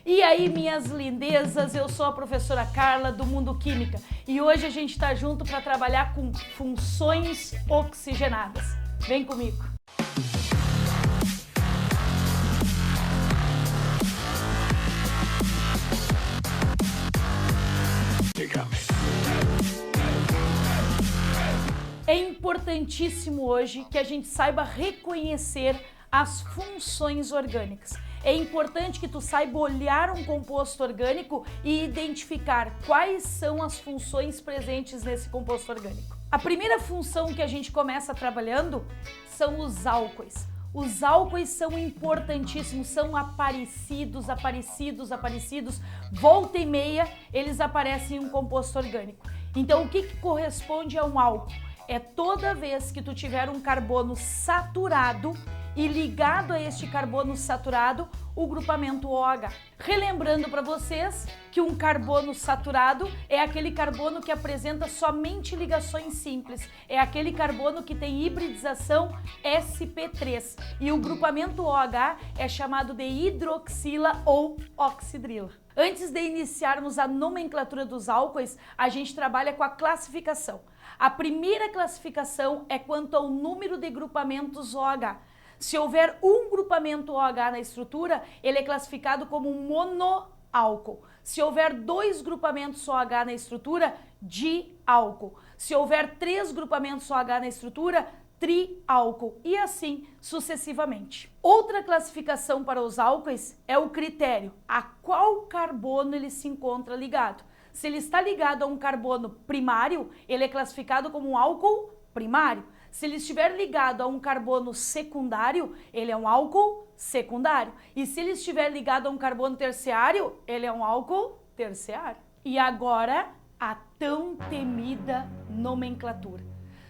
E aí, minhas lindezas, eu sou a professora Carla do Mundo Química e hoje a gente está junto para trabalhar com funções oxigenadas. Vem comigo! É importantíssimo hoje que a gente saiba reconhecer as funções orgânicas. É importante que tu saiba olhar um composto orgânico e identificar quais são as funções presentes nesse composto orgânico. A primeira função que a gente começa trabalhando são os álcoois. Os álcoois são importantíssimos, são aparecidos. Volta e meia, eles aparecem em um composto orgânico. Então, o que corresponde a um álcool? É toda vez que tu tiver um carbono saturado e ligado a este carbono saturado, o grupamento OH. Relembrando para vocês que um carbono saturado é aquele carbono que apresenta somente ligações simples, é aquele carbono que tem hibridização sp3 e o grupamento OH é chamado de hidroxila ou oxidrila. Antes de iniciarmos a nomenclatura dos álcoois, a gente trabalha com a classificação. A primeira classificação é quanto ao número de grupamentos OH. Se houver um grupamento OH na estrutura, ele é classificado como monoálcool. Se houver dois grupamentos OH na estrutura, diálcool. Se houver três grupamentos OH na estrutura, triálcool. E assim sucessivamente. Outra classificação para os álcoois é o critério a qual carbono ele se encontra ligado. Se ele está ligado a um carbono primário, ele é classificado como um álcool primário. Se ele estiver ligado a um carbono secundário, ele é um álcool secundário. E se ele estiver ligado a um carbono terciário, ele é um álcool terciário. E agora, a tão temida nomenclatura.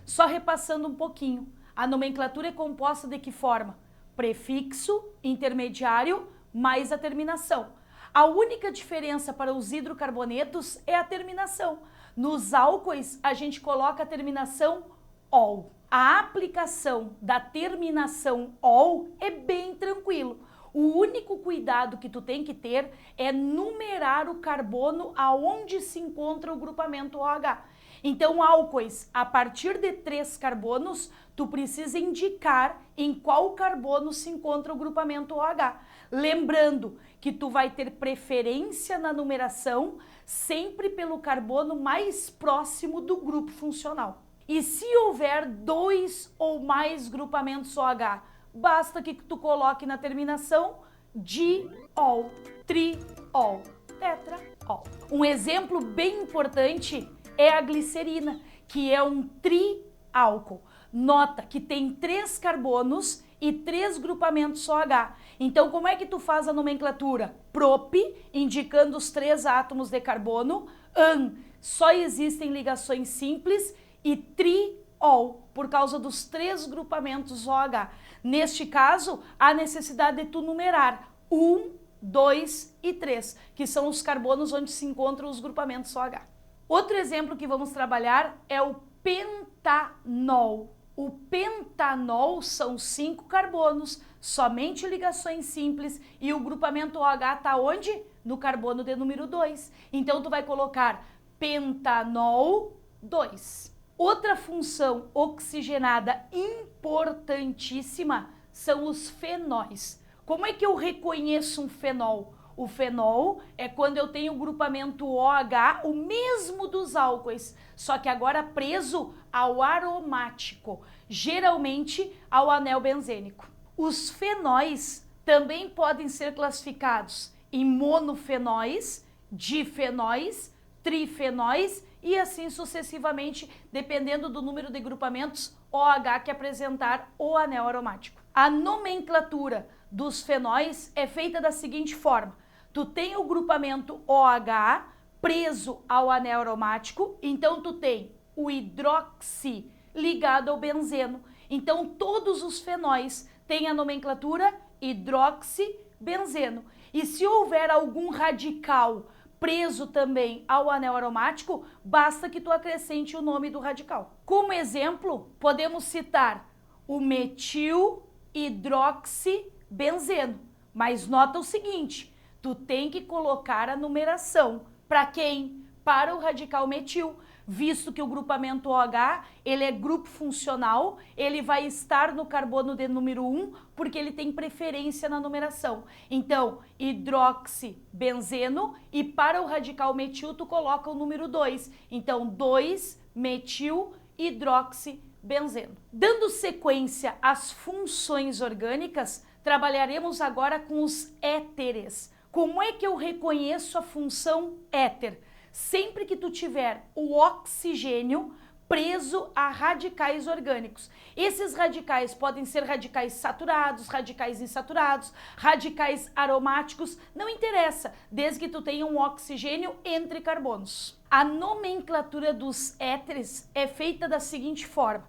Só repassando um pouquinho, a nomenclatura é composta de que forma? Prefixo, intermediário, mais a terminação. A única diferença para os hidrocarbonetos é a terminação. Nos álcoois, a gente coloca a terminação ol. A aplicação da terminação ol é bem tranquilo. O único cuidado que tu tem que ter é numerar o carbono aonde se encontra o grupamento OH. Então, álcoois, a partir de 3 carbonos, tu precisa indicar em qual carbono se encontra o grupamento OH. Lembrando que tu vai ter preferência na numeração sempre pelo carbono mais próximo do grupo funcional. E se houver 2 ou mais grupamentos OH, basta que tu coloque na terminação diol, triol, tetraol. Um exemplo bem importante é a glicerina, que é um triálcool. Nota que tem 3 carbonos e 3 grupamentos OH. Então, como é que tu faz a nomenclatura? Prop, indicando os 3 átomos de carbono, an, só existem ligações simples, e triol, por causa dos 3 grupamentos OH. Neste caso, há necessidade de tu numerar 1, 2 e 3, que são os carbonos onde se encontram os grupamentos OH. Outro exemplo que vamos trabalhar é o pentanol. O pentanol são 5 carbonos, somente ligações simples, e o grupamento OH está onde? No carbono de número 2. Então, tu vai colocar pentanol 2. Outra função oxigenada importantíssima são os fenóis. Como é que eu reconheço um fenol? O fenol é quando eu tenho o grupamento OH, o mesmo dos álcoois, só que agora preso ao aromático, geralmente ao anel benzênico. Os fenóis também podem ser classificados em monofenóis, difenóis, trifenóis e assim sucessivamente, dependendo do número de grupamentos OH que apresentar o anel aromático. A nomenclatura dos fenóis é feita da seguinte forma: tu tem o grupamento OH preso ao anel aromático, então tu tem o hidroxi ligado ao benzeno. Então todos os fenóis têm a nomenclatura hidroxibenzeno. E se houver algum radical preso também ao anel aromático, basta que tu acrescente o nome do radical. Como exemplo, podemos citar o metil hidroxibenzeno. Mas nota o seguinte, Tu tem que colocar a numeração. Para quem? Para o radical metil. Visto que o grupamento OH, ele é grupo funcional, ele vai estar no carbono de número 1, porque ele tem preferência na numeração. Então, hidroxibenzeno, e para o radical metil, tu coloca o número 2. Então, 2-metil-hidroxibenzeno. Dando sequência às funções orgânicas, trabalharemos agora com os éteres. Como é que eu reconheço a função éter? Sempre que tu tiver o oxigênio preso a radicais orgânicos. Esses radicais podem ser radicais saturados, radicais insaturados, radicais aromáticos, não interessa, desde que tu tenha um oxigênio entre carbonos. A nomenclatura dos éteres é feita da seguinte forma.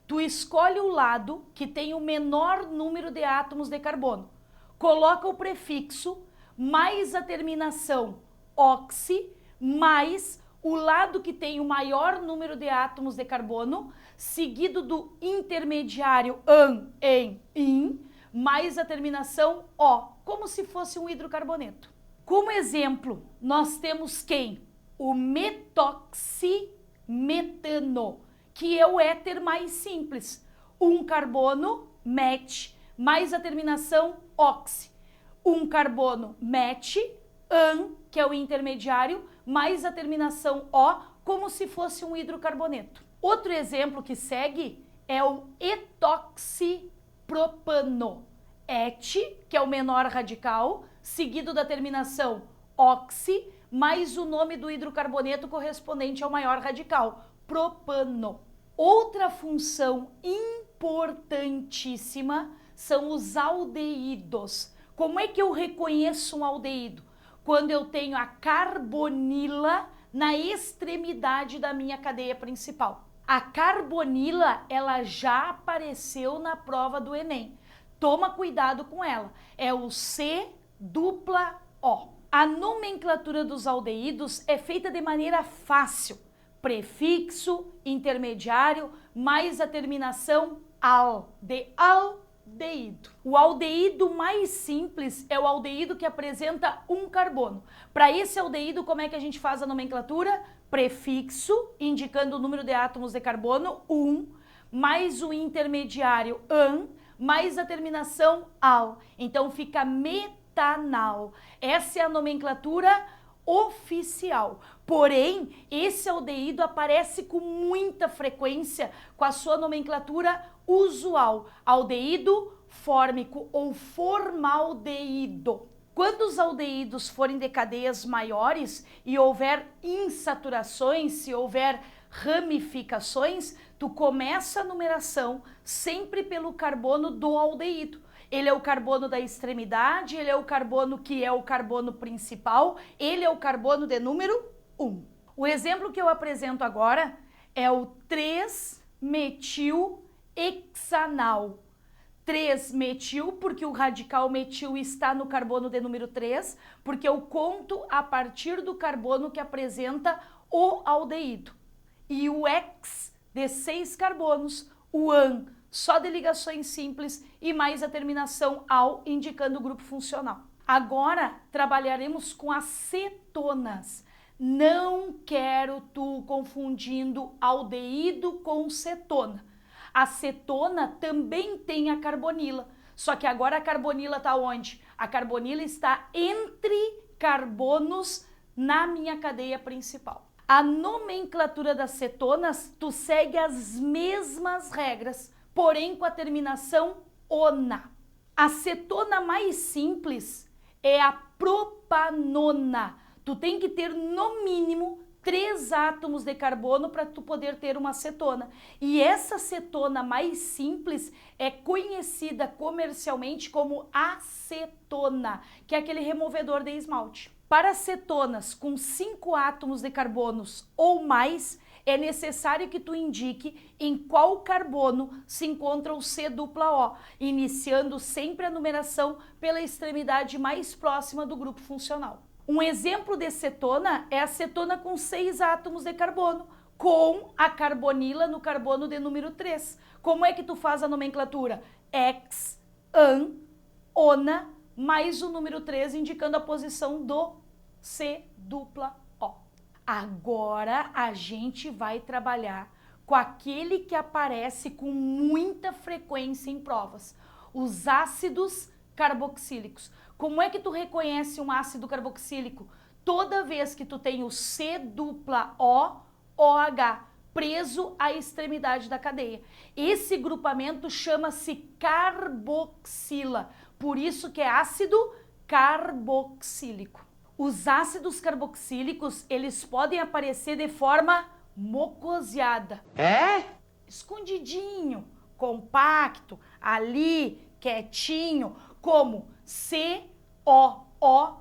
Tu escolhe o lado que tem o menor número de átomos de carbono, coloca o prefixo mais a terminação oxi, mais o lado que tem o maior número de átomos de carbono, seguido do intermediário an, em, in, mais a terminação O, como se fosse um hidrocarboneto. Como exemplo, nós temos quem? O metoximetano, que é o éter mais simples. Um carbono, met, mais a terminação oxi. Um carbono, met, an, que é o intermediário, mais a terminação O, como se fosse um hidrocarboneto. Outro exemplo que segue é o etoxipropano. Et, que é o menor radical, seguido da terminação oxi, mais o nome do hidrocarboneto correspondente ao maior radical, propano. Outra função importantíssima são os aldeídos. Como é que eu reconheço um aldeído? Quando eu tenho a carbonila na extremidade da minha cadeia principal. A carbonila, ela já apareceu na prova do Enem. Toma cuidado com ela. É o C-dupla-O. A nomenclatura dos aldeídos é feita de maneira fácil. Prefixo, intermediário, mais a terminação al, de aldeído. O aldeído mais simples é o aldeído que apresenta um carbono. Para esse aldeído, como é que a gente faz a nomenclatura? Prefixo, indicando o número de átomos de carbono, 1, mais o intermediário an, mais a terminação al. Então fica metanal. Essa é a nomenclatura oficial. Porém, esse aldeído aparece com muita frequência com a sua nomenclatura usual, aldeído fórmico ou formaldeído. Quando os aldeídos forem de cadeias maiores e houver insaturações, se houver ramificações, tu começa a numeração sempre pelo carbono do aldeído. Ele é o carbono da extremidade, ele é o carbono que é o carbono principal, ele é o carbono de número 1. O exemplo que eu apresento agora é o 3-metil-hexanal. 3-metil, porque o radical metil está no carbono de número 3, porque eu conto a partir do carbono que apresenta o aldeído. E o hex, de 6 carbonos, o an, só de ligações simples e mais a terminação al, indicando o grupo funcional. Agora, trabalharemos com as cetonas. Não quero tu confundindo aldeído com cetona. A cetona também tem a carbonila, só que agora a carbonila está onde? A carbonila está entre carbonos na minha cadeia principal. A nomenclatura das cetonas, tu segue as mesmas regras, porém com a terminação ona. A cetona mais simples é a propanona. Tu tem que ter no mínimo 3 átomos de carbono para tu poder ter uma cetona. E essa cetona mais simples é conhecida comercialmente como acetona, que é aquele removedor de esmalte. Para cetonas com 5 átomos de carbonos ou mais, é necessário que tu indique em qual carbono se encontra o C-dupla-O, iniciando sempre a numeração pela extremidade mais próxima do grupo funcional. Um exemplo de cetona é a cetona com 6 átomos de carbono, com a carbonila no carbono de número 3. Como é que tu faz a nomenclatura? Hex, an, ona, mais o número 3, indicando a posição do C-O. Agora a gente vai trabalhar com aquele que aparece com muita frequência em provas, os ácidos carboxílicos. Como é que tu reconhece um ácido carboxílico? Toda vez que tu tem o C-O-OH preso à extremidade da cadeia. Esse grupamento chama-se carboxila, por isso que é ácido carboxílico. Os ácidos carboxílicos, eles podem aparecer de forma mocoseada. Escondidinho, compacto, ali, quietinho, como COOH.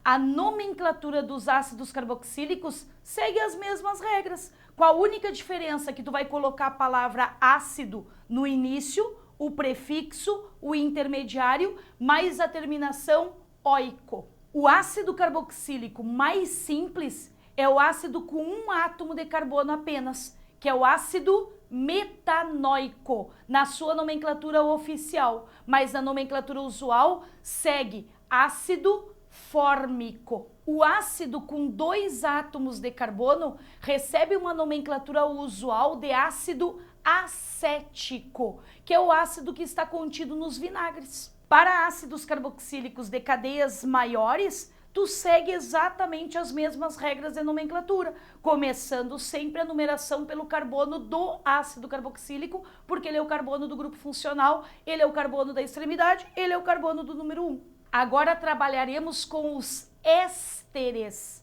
A nomenclatura dos ácidos carboxílicos segue as mesmas regras, com a única diferença que tu vai colocar a palavra ácido no início, o prefixo, o intermediário, mais a terminação oico. O ácido carboxílico mais simples é o ácido com um átomo de carbono apenas, que é o ácido metanoico, na sua nomenclatura oficial, mas na nomenclatura usual segue ácido fórmico. O ácido com 2 átomos de carbono recebe uma nomenclatura usual de ácido acético, que é o ácido que está contido nos vinagres. Para ácidos carboxílicos de cadeias maiores, tu segue exatamente as mesmas regras de nomenclatura, começando sempre a numeração pelo carbono do ácido carboxílico, porque ele é o carbono do grupo funcional, ele é o carbono da extremidade, ele é o carbono do número 1. Agora trabalharemos com os ésteres.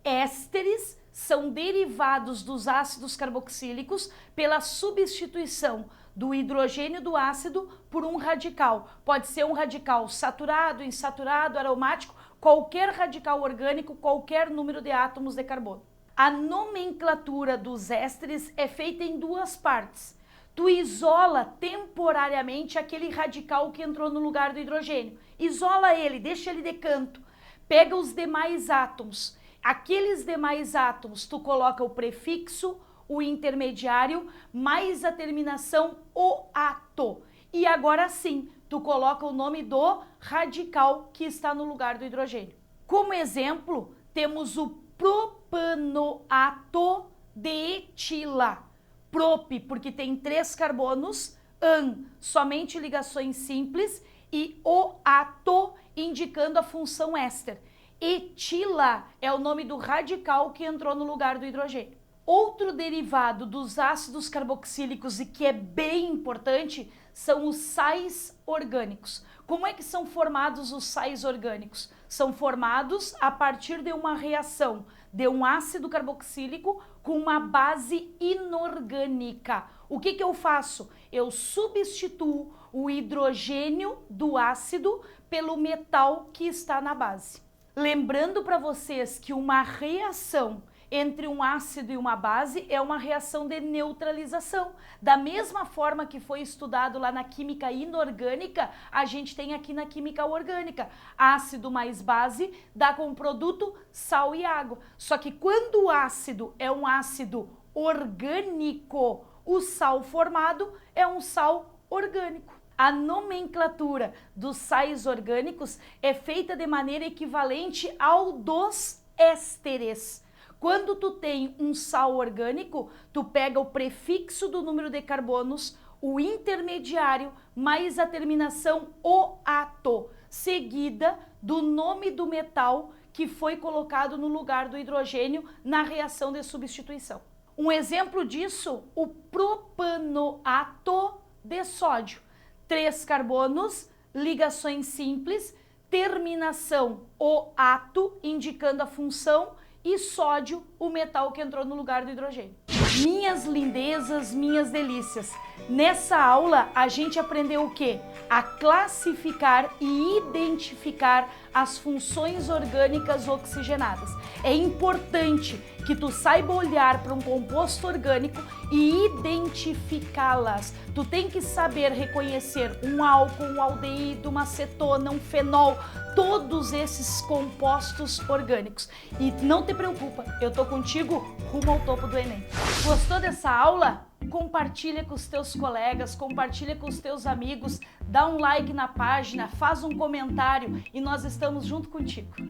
Ésteres são derivados dos ácidos carboxílicos pela substituição do hidrogênio do ácido por um radical. Pode ser um radical saturado, insaturado, aromático, qualquer radical orgânico, qualquer número de átomos de carbono. A nomenclatura dos ésteres é feita em 2 partes. Tu isola temporariamente aquele radical que entrou no lugar do hidrogênio. Isola ele, deixa ele de canto. Pega os demais átomos. Aqueles demais átomos, tu coloca o prefixo, o intermediário, mais a terminação -oato. E agora sim, tu coloca o nome do radical que está no lugar do hidrogênio. Como exemplo, temos o propanoato de etila. Prop, porque tem 3 carbonos, somente ligações simples, e oato, indicando a função éster. Etila é o nome do radical que entrou no lugar do hidrogênio. Outro derivado dos ácidos carboxílicos e que é bem importante são os sais orgânicos. Como é que são formados os sais orgânicos? São formados a partir de uma reação de um ácido carboxílico com uma base inorgânica. O que eu faço? Eu substituo o hidrogênio do ácido pelo metal que está na base. Lembrando para vocês que uma reação entre um ácido e uma base é uma reação de neutralização. Da mesma forma que foi estudado lá na química inorgânica, a gente tem aqui na química orgânica. Ácido mais base dá como produto sal e água. Só que quando o ácido é um ácido orgânico, o sal formado é um sal orgânico. A nomenclatura dos sais orgânicos é feita de maneira equivalente ao dos ésteres. Quando tu tem um sal orgânico, tu pega o prefixo do número de carbonos, o intermediário, mais a terminação -oato, seguida do nome do metal que foi colocado no lugar do hidrogênio na reação de substituição. Um exemplo disso, o propanoato de sódio. 3 carbonos, ligações simples, terminação -oato, indicando a função, e sódio, o metal que entrou no lugar do hidrogênio. Minhas lindezas, minhas delícias, nessa aula a gente aprendeu o quê? A classificar e identificar as funções orgânicas oxigenadas. É importante que tu saiba olhar para um composto orgânico e identificá-las. Tu tem que saber reconhecer um álcool, um aldeído, uma acetona, um fenol, todos esses compostos orgânicos. E não te preocupa, eu tô contigo rumo ao topo do Enem. Gostou dessa aula? compartilha com os teus colegas, compartilha com os teus amigos, dá um like na página, faz um comentário e nós estamos junto contigo.